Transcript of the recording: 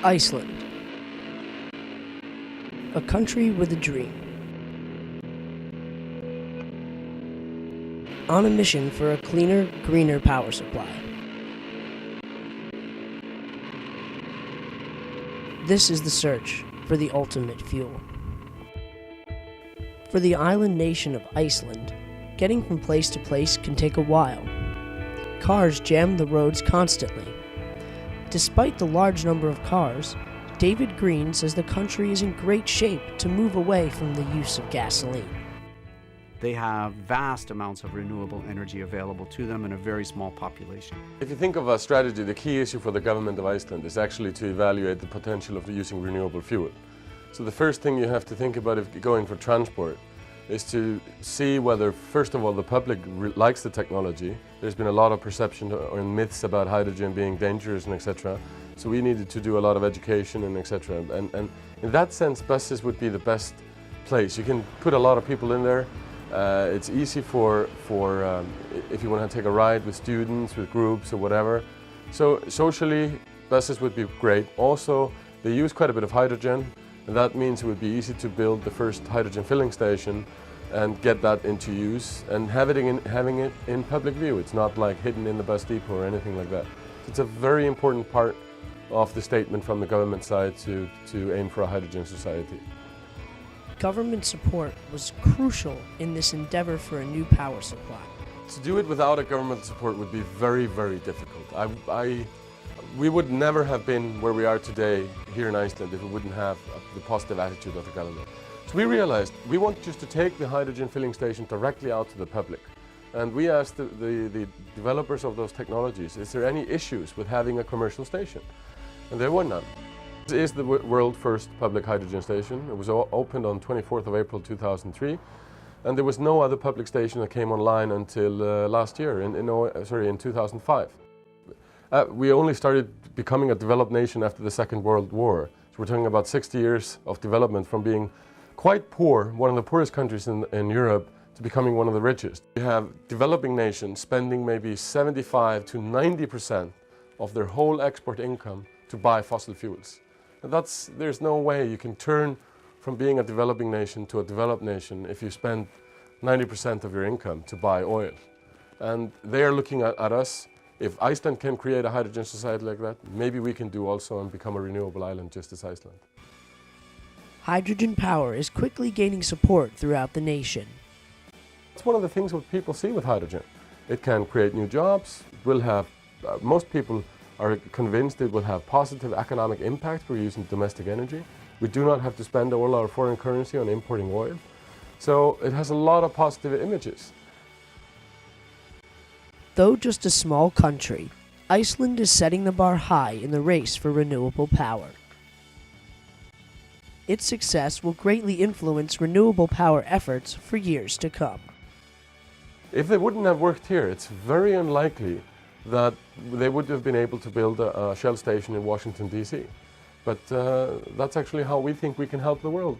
Iceland, a country with a dream. On a mission for a cleaner, greener power supply. This is the search for the ultimate fuel. For the island nation of Iceland, getting from place to place can take a while. Cars jam the roads constantly. Despite the large number of cars, David Green says the country is in great shape to move away from the use of gasoline. They have vast amounts of renewable energy available to them in a very small population. If you think of a strategy, the key issue for the government of Iceland is actually to evaluate the potential of using renewable fuel. So the first thing you have to think about if going for transport is to see whether, first of all, the public likes the technology. There's been a lot of perception or myths about hydrogen being dangerous and etc. So we needed to do a lot of education and etc. And in that sense, buses would be the best place. You can put a lot of people in there. It's easy for if you want to take a ride with students, with groups or whatever. So socially, buses would be great. Also, they use quite a bit of hydrogen, and that means it would be easy to build the first hydrogen filling station and get that into use and having it in public view. It's not like hidden in the bus depot or anything like that. It's a very important part of the statement from the government side to aim for a hydrogen society. Government support was crucial in this endeavor for a new power supply. To do it without a government support would be very, very difficult. We would never have been where we are today here in Iceland if we wouldn't have the positive attitude of the government. So we realized we want just to take the hydrogen filling station directly out to the public. And we asked the developers of those technologies, is there any issues with having a commercial station? And there were none. This is the world's first public hydrogen station. It was opened on 24th of April 2003, and there was no other public station that came online until last year, in 2005. We only started becoming a developed nation after the Second World War. So we're talking about 60 years of development from being quite poor, one of the poorest countries in Europe, to becoming one of the richest. You have developing nations spending maybe 75 to 90% of their whole export income to buy fossil fuels. There's no way you can turn from being a developing nation to a developed nation if you spend 90% of your income to buy oil. And they are looking at us. If Iceland can create a hydrogen society like that, maybe we can do also and become a renewable island just as Iceland. Hydrogen power is quickly gaining support throughout the nation. It's one of the things what people see with hydrogen. It can create new jobs. Most people are convinced it will have positive economic impact for using domestic energy. We do not have to spend all our foreign currency on importing oil. So it has a lot of positive images. Though just a small country, Iceland is setting the bar high in the race for renewable power. Its success will greatly influence renewable power efforts for years to come. If they wouldn't have worked here, it's very unlikely that they would have been able to build a Shell station in Washington, D.C. But that's actually how we think we can help the world.